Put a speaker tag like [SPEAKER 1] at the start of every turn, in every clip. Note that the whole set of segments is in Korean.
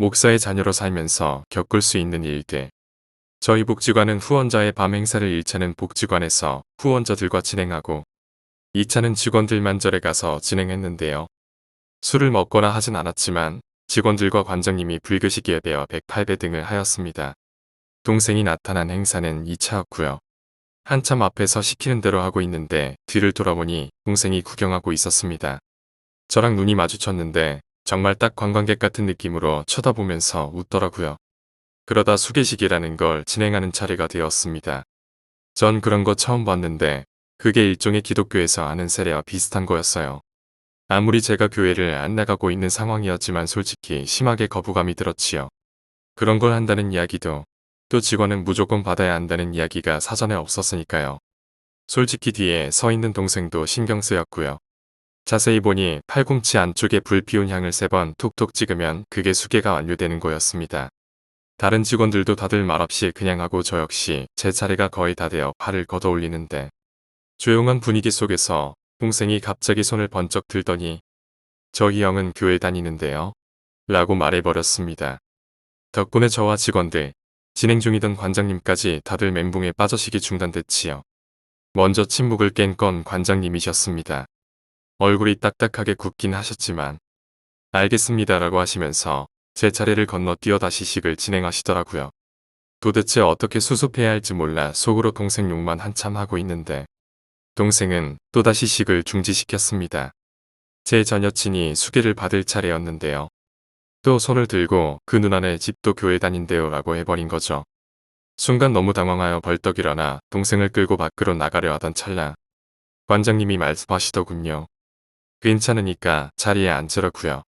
[SPEAKER 1] 목사의 자녀로 살면서 겪을 수 있는 일들. 저희 복지관은 후원자의 밤 행사를 1차는 복지관에서 후원자들과 진행하고 2차는 직원들만 절에 가서 진행했는데요. 술을 먹거나 하진 않았지만 직원들과 관장님이 불교식 예배와 108배 등을 하였습니다. 동생이 나타난 행사는 2차였고요. 한참 앞에서 시키는 대로 하고 있는데 뒤를 돌아보니 동생이 구경하고 있었습니다. 저랑 눈이 마주쳤는데 정말 딱 관광객 같은 느낌으로 쳐다보면서 웃더라고요. 그러다 수계식이라는 걸 진행하는 차례가 되었습니다. 전 그런 거 처음 봤는데 그게 일종의 기독교에서 하는 세례와 비슷한 거였어요. 아무리 제가 교회를 안 나가고 있는 상황이었지만 솔직히 심하게 거부감이 들었지요. 그런 걸 한다는 이야기도 또 직원은 무조건 받아야 한다는 이야기가 사전에 없었으니까요. 솔직히 뒤에 서 있는 동생도 신경 쓰였고요. 자세히 보니 팔꿈치 안쪽에 불 피운 향을 3번 툭툭 찍으면 그게 수계가 완료되는 거였습니다. 다른 직원들도 다들 말없이 그냥 하고 저 역시 제 차례가 거의 다 되어 팔을 걷어 올리는데 조용한 분위기 속에서 동생이 갑자기 손을 번쩍 들더니 저희 형은 교회 다니는데요. 라고 말해버렸습니다. 덕분에 저와 직원들, 진행 중이던 관장님까지 다들 멘붕에 빠져시기 중단됐지요. 먼저 침묵을 깬 건 관장님이셨습니다. 얼굴이 딱딱하게 굳긴 하셨지만 알겠습니다라고 하시면서 제 차례를 건너뛰어 다시 식을 진행하시더라고요. 도대체 어떻게 수습해야 할지 몰라 속으로 동생 욕만 한참 하고 있는데 동생은 또다시 식을 중지시켰습니다. 제 전 여친이 수계를 받을 차례였는데요. 또 손을 들고 그 누나네 집도 교회 다닌대요 라고 해버린 거죠. 순간 너무 당황하여 벌떡 일어나 동생을 끌고 밖으로 나가려 하던 찰나 관장님이 말씀하시더군요. 괜찮으니까 자리에 앉으라고요.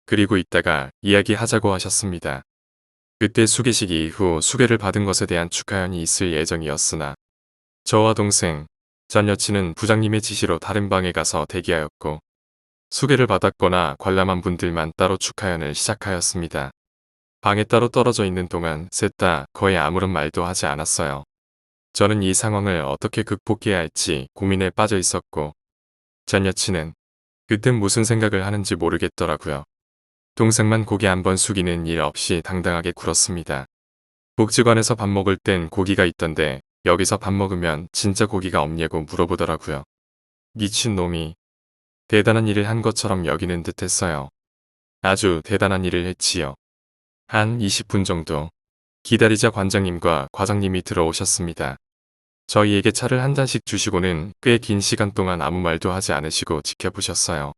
[SPEAKER 1] 그리고 이따가 이야기하자고 하셨습니다. 그때 수계식 이후 수계를 받은 것에 대한 축하연이 있을 예정이었으나 저와 동생, 전 여친은 부장님의 지시로 다른 방에 가서 대기하였고 수계를 받았거나 관람한 분들만 따로 축하연을 시작하였습니다. 방에 따로 떨어져 있는 동안 셋 다 거의 아무런 말도 하지 않았어요. 저는 이 상황을 어떻게 극복해야 할지 고민에 빠져 있었고 전 여친은 그땐 무슨 생각을 하는지 모르겠더라고요. 동생만 고개 한번 숙이는 일 없이 당당하게 굴었습니다. 복지관에서 밥 먹을 땐 고기가 있던데 여기서 밥 먹으면 진짜 고기가 없냐고 물어보더라고요. 미친놈이 대단한 일을 한 것처럼 여기는 듯 했어요. 아주 대단한 일을 했지요. 한 20분 정도 기다리자 관장님과 과장님이 들어오셨습니다. 저희에게 차를 한 잔씩 주시고는 꽤 긴 시간 동안 아무 말도 하지 않으시고 지켜보셨어요.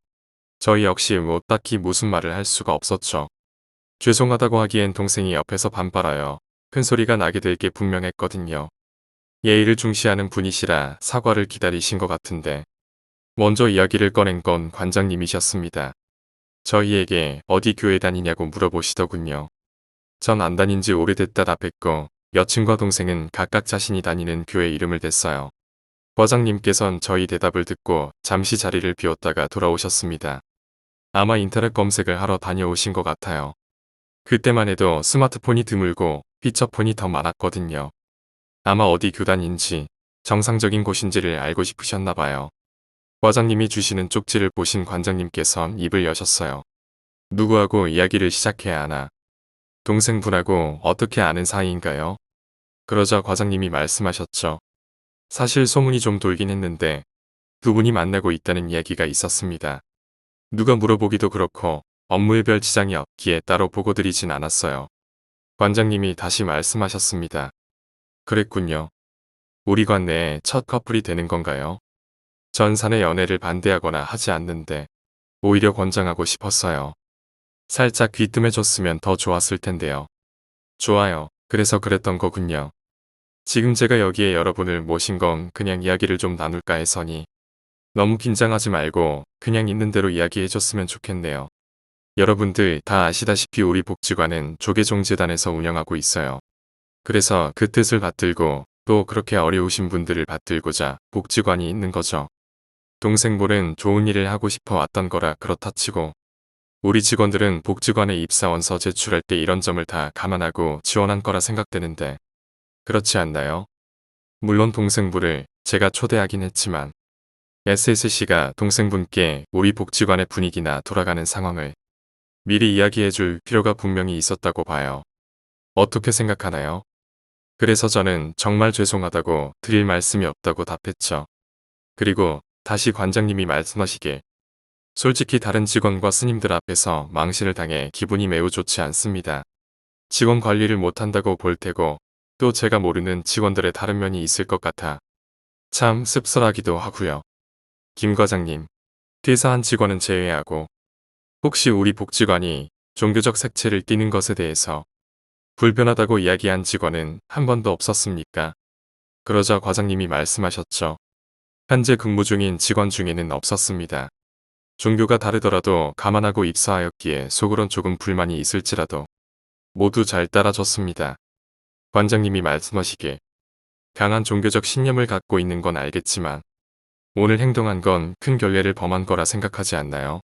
[SPEAKER 1] 저희 역시 뭐 딱히 무슨 말을 할 수가 없었죠. 죄송하다고 하기엔 동생이 옆에서 반발하여 큰 소리가 나게 될 게 분명했거든요. 예의를 중시하는 분이시라 사과를 기다리신 것 같은데 먼저 이야기를 꺼낸 건 관장님이셨습니다. 저희에게 어디 교회 다니냐고 물어보시더군요. 전 안 다닌 지 오래됐다 답했고 여친과 동생은 각각 자신이 다니는 교회 이름을 댔어요. 과장님께선 저희 대답을 듣고 잠시 자리를 비웠다가 돌아오셨습니다. 아마 인터넷 검색을 하러 다녀오신 것 같아요. 그때만 해도 스마트폰이 드물고 피처폰이 더 많았거든요. 아마 어디 교단인지 정상적인 곳인지를 알고 싶으셨나 봐요. 과장님이 주시는 쪽지를 보신 관장님께선 입을 여셨어요. 누구하고 이야기를 시작해야 하나. 동생분하고 어떻게 아는 사이인가요? 그러자 과장님이 말씀하셨죠. 사실 소문이 좀 돌긴 했는데 두 분이 만나고 있다는 이야기가 있었습니다. 누가 물어보기도 그렇고 업무에 별 지장이 없기에 따로 보고드리진 않았어요. 관장님이 다시 말씀하셨습니다. 그랬군요. 우리 관 내에 첫 커플이 되는 건가요? 전 사내 연애를 반대하거나 하지 않는데 오히려 권장하고 싶었어요. 살짝 귀뜸해줬으면 더 좋았을 텐데요. 좋아요. 그래서 그랬던 거군요. 지금 제가 여기에 여러분을 모신 건 그냥 이야기를 좀 나눌까 해서니 너무 긴장하지 말고 그냥 있는 대로 이야기해줬으면 좋겠네요. 여러분들 다 아시다시피 우리 복지관은 조계종재단에서 운영하고 있어요. 그래서 그 뜻을 받들고 또 그렇게 어려우신 분들을 받들고자 복지관이 있는 거죠. 동생분은 좋은 일을 하고 싶어 왔던 거라 그렇다 치고 우리 직원들은 복지관에 입사원서 제출할 때 이런 점을 다 감안하고 지원한 거라 생각되는데 그렇지 않나요? 물론 동생분을 제가 초대하긴 했지만 SSC가 동생분께 우리 복지관의 분위기나 돌아가는 상황을 미리 이야기해줄 필요가 분명히 있었다고 봐요. 어떻게 생각하나요? 그래서 저는 정말 죄송하다고 드릴 말씀이 없다고 답했죠. 그리고 다시 관장님이 말씀하시길 솔직히 다른 직원과 스님들 앞에서 망신을 당해 기분이 매우 좋지 않습니다. 직원 관리를 못한다고 볼 테고 또 제가 모르는 직원들의 다른 면이 있을 것 같아 참 씁쓸하기도 하고요. 김 과장님, 퇴사한 직원은 제외하고 혹시 우리 복지관이 종교적 색채를 띠는 것에 대해서 불편하다고 이야기한 직원은 한 번도 없었습니까? 그러자 과장님이 말씀하셨죠. 현재 근무 중인 직원 중에는 없었습니다. 종교가 다르더라도 감안하고 입사하였기에 속으론 조금 불만이 있을지라도 모두 잘 따라줬습니다. 관장님이 말씀하시길 강한 종교적 신념을 갖고 있는 건 알겠지만 오늘 행동한 건 큰 결례를 범한 거라 생각하지 않나요?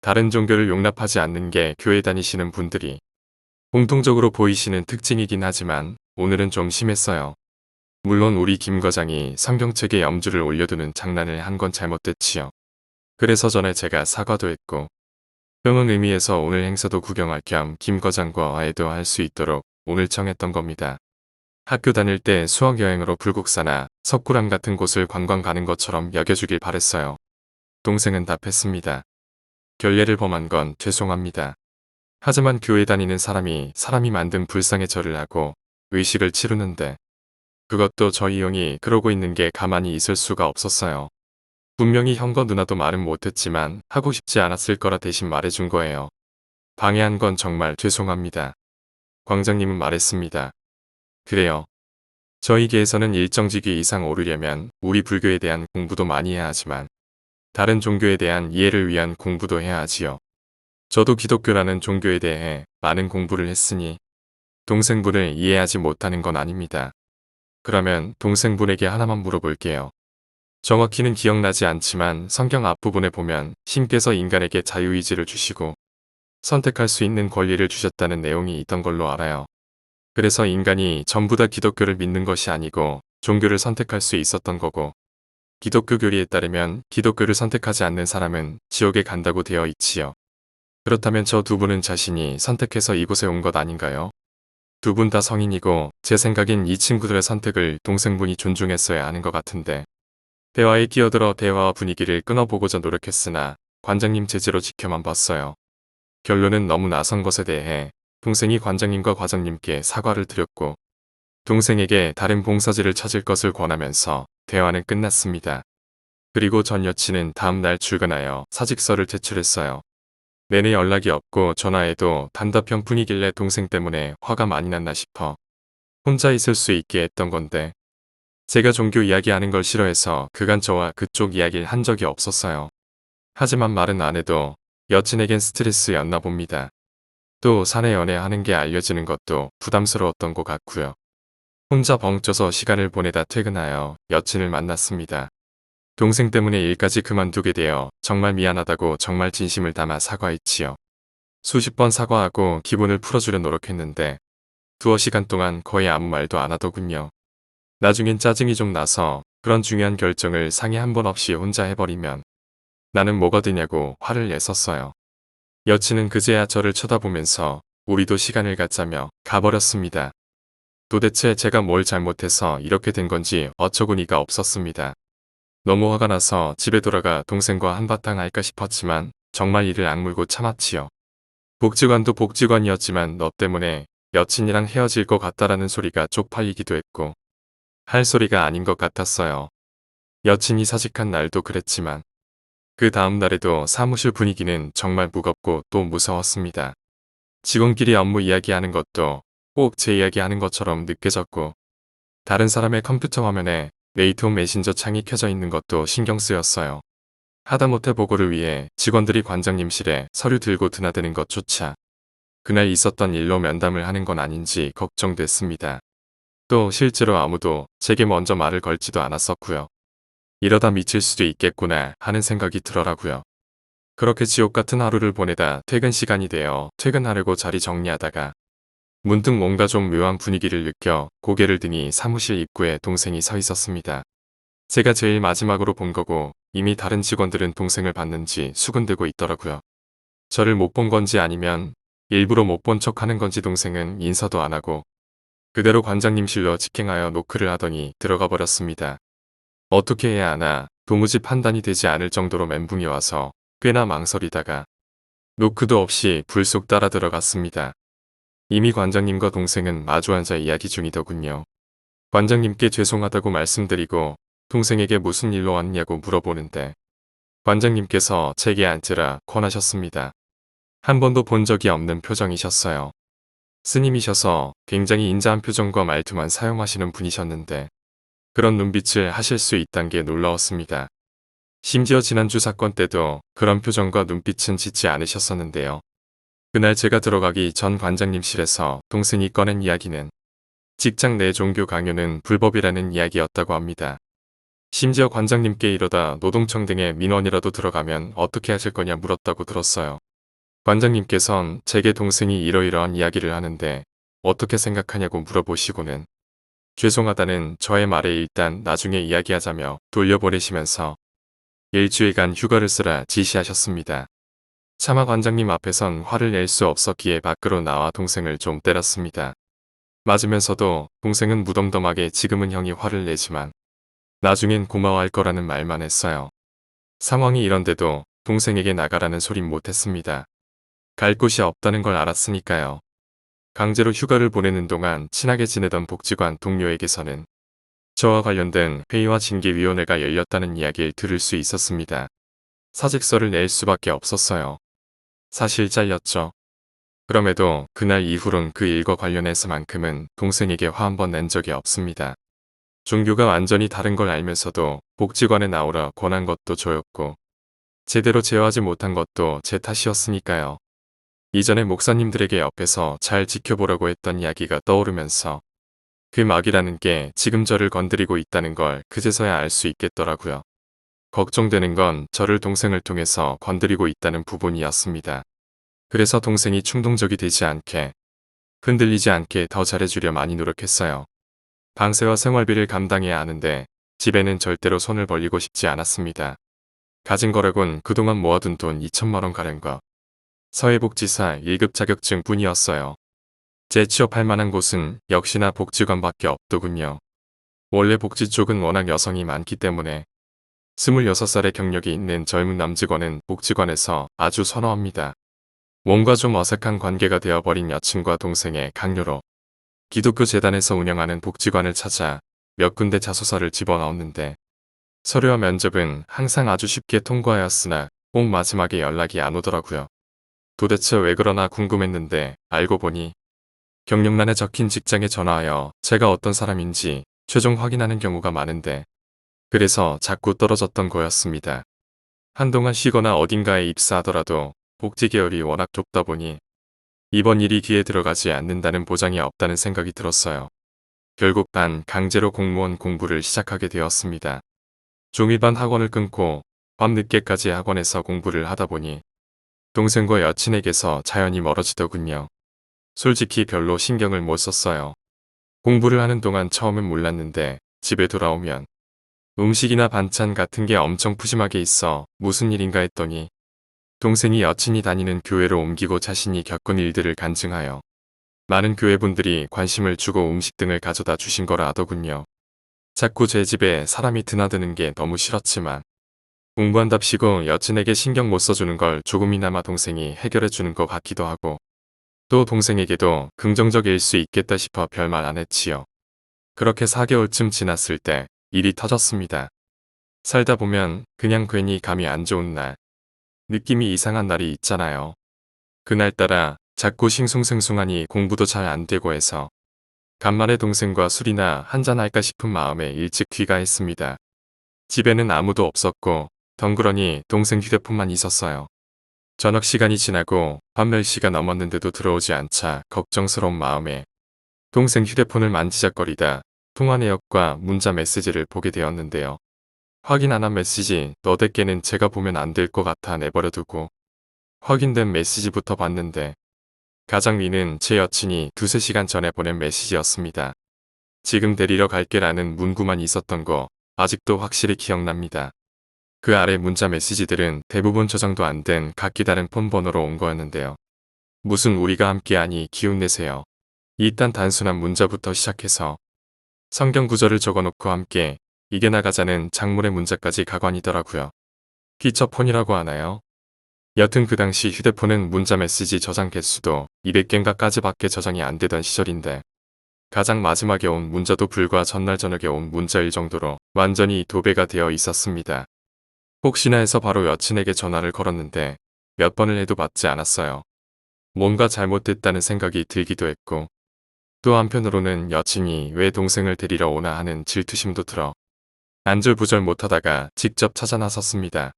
[SPEAKER 1] 다른 종교를 용납하지 않는 게 교회 다니시는 분들이 공통적으로 보이시는 특징이긴 하지만 오늘은 좀 심했어요. 물론 우리 김 과장이 성경책에 염주를 올려두는 장난을 한 건 잘못됐지요. 그래서 전에 제가 사과도 했고 평은 의미에서 오늘 행사도 구경할 겸 김 과장과 화해도 할 수 있도록 오늘 청했던 겁니다. 학교 다닐 때 수학여행으로 불국사나 석굴암 같은 곳을 관광 가는 것처럼 여겨주길 바랬어요. 동생은 답했습니다. 결례를 범한 건 죄송합니다. 하지만 교회 다니는 사람이 만든 불상에 절을 하고 의식을 치르는데 그것도 저희 형이 그러고 있는 게 가만히 있을 수가 없었어요. 분명히 형과 누나도 말은 못했지만 하고 싶지 않았을 거라 대신 말해준 거예요. 방해한 건 정말 죄송합니다. 광장님은 말했습니다. 그래요. 저희 계에서는 일정 직위 이상 오르려면 우리 불교에 대한 공부도 많이 해야 하지만 다른 종교에 대한 이해를 위한 공부도 해야 하지요. 저도 기독교라는 종교에 대해 많은 공부를 했으니 동생분을 이해하지 못하는 건 아닙니다. 그러면 동생분에게 하나만 물어볼게요. 정확히는 기억나지 않지만 성경 앞부분에 보면 신께서 인간에게 자유의지를 주시고 선택할 수 있는 권리를 주셨다는 내용이 있던 걸로 알아요. 그래서 인간이 전부 다 기독교를 믿는 것이 아니고 종교를 선택할 수 있었던 거고 기독교 교리에 따르면 기독교를 선택하지 않는 사람은 지옥에 간다고 되어 있지요. 그렇다면 저 두 분은 자신이 선택해서 이곳에 온 것 아닌가요? 두 분 다 성인이고 제 생각엔 이 친구들의 선택을 동생분이 존중했어야 하는 것 같은데 대화에 끼어들어 대화와 분위기를 끊어보고자 노력했으나 관장님 제재로 지켜만 봤어요. 결론은 너무 나선 것에 대해 동생이 관장님과 과장님께 사과를 드렸고 동생에게 다른 봉사지를 찾을 것을 권하면서 대화는 끝났습니다. 그리고 전 여친은 다음 날 출근하여 사직서를 제출했어요. 내내 연락이 없고 전화해도 단답형 뿐이길래 동생 때문에 화가 많이 났나 싶어 혼자 있을 수 있게 했던 건데 제가 종교 이야기하는 걸 싫어해서 그간 저와 그쪽 이야기를 한 적이 없었어요. 하지만 말은 안 해도 여친에겐 스트레스였나 봅니다. 또 사내 연애하는 게 알려지는 것도 부담스러웠던 것 같고요. 혼자 벙쪄서 시간을 보내다 퇴근하여 여친을 만났습니다. 동생 때문에 일까지 그만두게 되어 정말 미안하다고 정말 진심을 담아 사과했지요. 수십 번 사과하고 기분을 풀어주려 노력했는데 두어 시간 동안 거의 아무 말도 안 하더군요. 나중엔 짜증이 좀 나서 그런 중요한 결정을 상의 한 번 없이 혼자 해버리면 나는 뭐가 되냐고 화를 냈었어요. 여친은 그제야 저를 쳐다보면서 우리도 시간을 갖자며 가버렸습니다. 도대체 제가 뭘 잘못해서 이렇게 된 건지 어처구니가 없었습니다. 너무 화가 나서 집에 돌아가 동생과 한바탕 할까 싶었지만 정말 이를 악물고 참았지요. 복지관도 복지관이었지만 너 때문에 여친이랑 헤어질 것 같다라는 소리가 쪽팔리기도 했고 할 소리가 아닌 것 같았어요. 여친이 사직한 날도 그랬지만 그 다음 날에도 사무실 분위기는 정말 무겁고 또 무서웠습니다. 직원끼리 업무 이야기하는 것도 꼭 제 이야기하는 것처럼 느껴졌고 다른 사람의 컴퓨터 화면에 네이트홈 메신저 창이 켜져 있는 것도 신경 쓰였어요. 하다못해 보고를 위해 직원들이 관장님실에 서류 들고 드나드는 것조차 그날 있었던 일로 면담을 하는 건 아닌지 걱정됐습니다. 또 실제로 아무도 제게 먼저 말을 걸지도 않았었고요. 이러다 미칠 수도 있겠구나 하는 생각이 들어라고요. 그렇게 지옥 같은 하루를 보내다 퇴근 시간이 되어 퇴근하려고 자리 정리하다가 문득 뭔가 좀 묘한 분위기를 느껴 고개를 드니 사무실 입구에 동생이 서 있었습니다. 제가 제일 마지막으로 본 거고 이미 다른 직원들은 동생을 봤는지 수군대고 있더라고요. 저를 못 본 건지 아니면 일부러 못 본 척 하는 건지 동생은 인사도 안 하고 그대로 관장님실로 직행하여 노크를 하더니 들어가 버렸습니다. 어떻게 해야 하나 도무지 판단이 되지 않을 정도로 멘붕이 와서 꽤나 망설이다가 노크도 없이 불쑥 따라 들어갔습니다. 이미 관장님과 동생은 마주 앉아 이야기 중이더군요. 관장님께 죄송하다고 말씀드리고 동생에게 무슨 일로 왔냐고 물어보는데 관장님께서 제게 앉으라 권하셨습니다. 한 번도 본 적이 없는 표정이셨어요. 스님이셔서 굉장히 인자한 표정과 말투만 사용하시는 분이셨는데 그런 눈빛을 하실 수 있단 게 놀라웠습니다. 심지어 지난주 사건 때도 그런 표정과 눈빛은 짓지 않으셨었는데요. 그날 제가 들어가기 전 관장님실에서 동생이 꺼낸 이야기는 직장 내 종교 강요는 불법이라는 이야기였다고 합니다. 심지어 관장님께 이러다 노동청 등의 민원이라도 들어가면 어떻게 하실 거냐 물었다고 들었어요. 관장님께선 제게 동생이 이러이러한 이야기를 하는데 어떻게 생각하냐고 물어보시고는 죄송하다는 저의 말에 일단 나중에 이야기하자며 돌려보내시면서 일주일간 휴가를 쓰라 지시하셨습니다. 차마 관장님 앞에선 화를 낼 수 없었기에 밖으로 나와 동생을 좀 때렸습니다. 맞으면서도 동생은 무덤덤하게 지금은 형이 화를 내지만 나중엔 고마워할 거라는 말만 했어요. 상황이 이런데도 동생에게 나가라는 소린 못했습니다. 갈 곳이 없다는 걸 알았으니까요. 강제로 휴가를 보내는 동안 친하게 지내던 복지관 동료에게서는 저와 관련된 회의와 징계위원회가 열렸다는 이야기를 들을 수 있었습니다. 사직서를 낼 수밖에 없었어요. 사실 잘렸죠. 그럼에도 그날 이후론 그 일과 관련해서만큼은 동생에게 화 한 번 낸 적이 없습니다. 종교가 완전히 다른 걸 알면서도 복지관에 나오라 권한 것도 저였고 제대로 제어하지 못한 것도 제 탓이었으니까요. 이전에 목사님들에게 옆에서 잘 지켜보라고 했던 이야기가 떠오르면서 그 마귀라는 게 지금 저를 건드리고 있다는 걸 그제서야 알 수 있겠더라고요. 걱정되는 건 저를 동생을 통해서 건드리고 있다는 부분이었습니다. 그래서 동생이 충동적이 되지 않게, 흔들리지 않게 더 잘해주려 많이 노력했어요. 방세와 생활비를 감당해야 하는데 집에는 절대로 손을 벌리고 싶지 않았습니다. 가진 거라곤 그동안 모아둔 돈 2천만 원 가량과 사회복지사 1급 자격증 뿐이었어요. 재취업할 만한 곳은 역시나 복지관밖에 없더군요. 원래 복지 쪽은 워낙 여성이 많기 때문에 26살의 경력이 있는 젊은 남직원은 복지관에서 아주 선호합니다. 뭔가 좀 어색한 관계가 되어버린 여친과 동생의 강요로 기독교 재단에서 운영하는 복지관을 찾아 몇 군데 자소서를 집어넣었는데 서류와 면접은 항상 아주 쉽게 통과하였으나 꼭 마지막에 연락이 안 오더라고요. 도대체 왜 그러나 궁금했는데 알고 보니 경력란에 적힌 직장에 전화하여 제가 어떤 사람인지 최종 확인하는 경우가 많은데 그래서 자꾸 떨어졌던 거였습니다. 한동안 쉬거나 어딘가에 입사하더라도 복지 계열이 워낙 좁다 보니 이번 일이 귀에 들어가지 않는다는 보장이 없다는 생각이 들었어요. 결국 반 강제로 공무원 공부를 시작하게 되었습니다. 종일반 학원을 끊고 밤늦게까지 학원에서 공부를 하다 보니 동생과 여친에게서 자연히 멀어지더군요. 솔직히 별로 신경을 못 썼어요. 공부를 하는 동안 처음엔 몰랐는데 집에 돌아오면 음식이나 반찬 같은 게 엄청 푸짐하게 있어 무슨 일인가 했더니 동생이 여친이 다니는 교회로 옮기고 자신이 겪은 일들을 간증하여 많은 교회분들이 관심을 주고 음식 등을 가져다 주신 거라 하더군요. 자꾸 제 집에 사람이 드나드는 게 너무 싫었지만 공부한답시고 여친에게 신경 못 써주는 걸 조금이나마 동생이 해결해 주는 것 같기도 하고 또 동생에게도 긍정적일 수 있겠다 싶어 별말 안 했지요. 그렇게 4개월쯤 지났을 때 일이 터졌습니다. 살다 보면 그냥 괜히 감이 안 좋은 날, 느낌이 이상한 날이 있잖아요. 그날따라 자꾸 싱숭생숭하니 공부도 잘 안 되고 해서 간만에 동생과 술이나 한잔할까 싶은 마음에 일찍 귀가했습니다. 집에는 아무도 없었고 덩그러니 동생 휴대폰만 있었어요. 저녁 시간이 지나고 밤 10시가 넘었는데도 들어오지 않자 걱정스러운 마음에 동생 휴대폰을 만지작거리다 통화 내역과 문자 메시지를 보게 되었는데요. 확인 안 한 메시지 너댓 개는 제가 보면 안 될 것 같아 내버려두고 확인된 메시지부터 봤는데 가장 위는 제 여친이 2~3시간 전에 보낸 메시지였습니다. 지금 데리러 갈게라는 문구만 있었던 거 아직도 확실히 기억납니다. 그 아래 문자 메시지들은 대부분 저장도 안 된 각기 다른 폰 번호로 온 거였는데요. 무슨 우리가 함께하니 기운내세요. 일단 단순한 문자부터 시작해서 성경 구절을 적어놓고 함께 이겨나가자는 장문의 문자까지 가관이더라고요. 피처폰이라고 하나요? 여튼 그 당시 휴대폰은 문자 메시지 저장 개수도 200개인가까지밖에 저장이 안 되던 시절인데 가장 마지막에 온 문자도 불과 전날 저녁에 온 문자일 정도로 완전히 도배가 되어 있었습니다. 혹시나 해서 바로 여친에게 전화를 걸었는데 몇 번을 해도 받지 않았어요. 뭔가 잘못됐다는 생각이 들기도 했고 또 한편으로는 여친이 왜 동생을 데리러 오나 하는 질투심도 들어 안절부절 못하다가 직접 찾아 나섰습니다.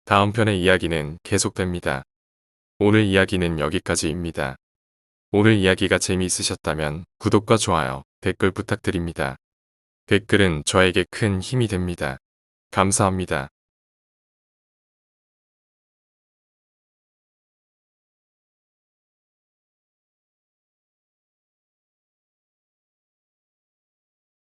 [SPEAKER 1] 다음 편의 이야기는 계속됩니다. 오늘 이야기는 여기까지입니다. 오늘 이야기가 재미있으셨다면 구독과 좋아요, 댓글 부탁드립니다. 댓글은 저에게 큰 힘이 됩니다. 감사합니다.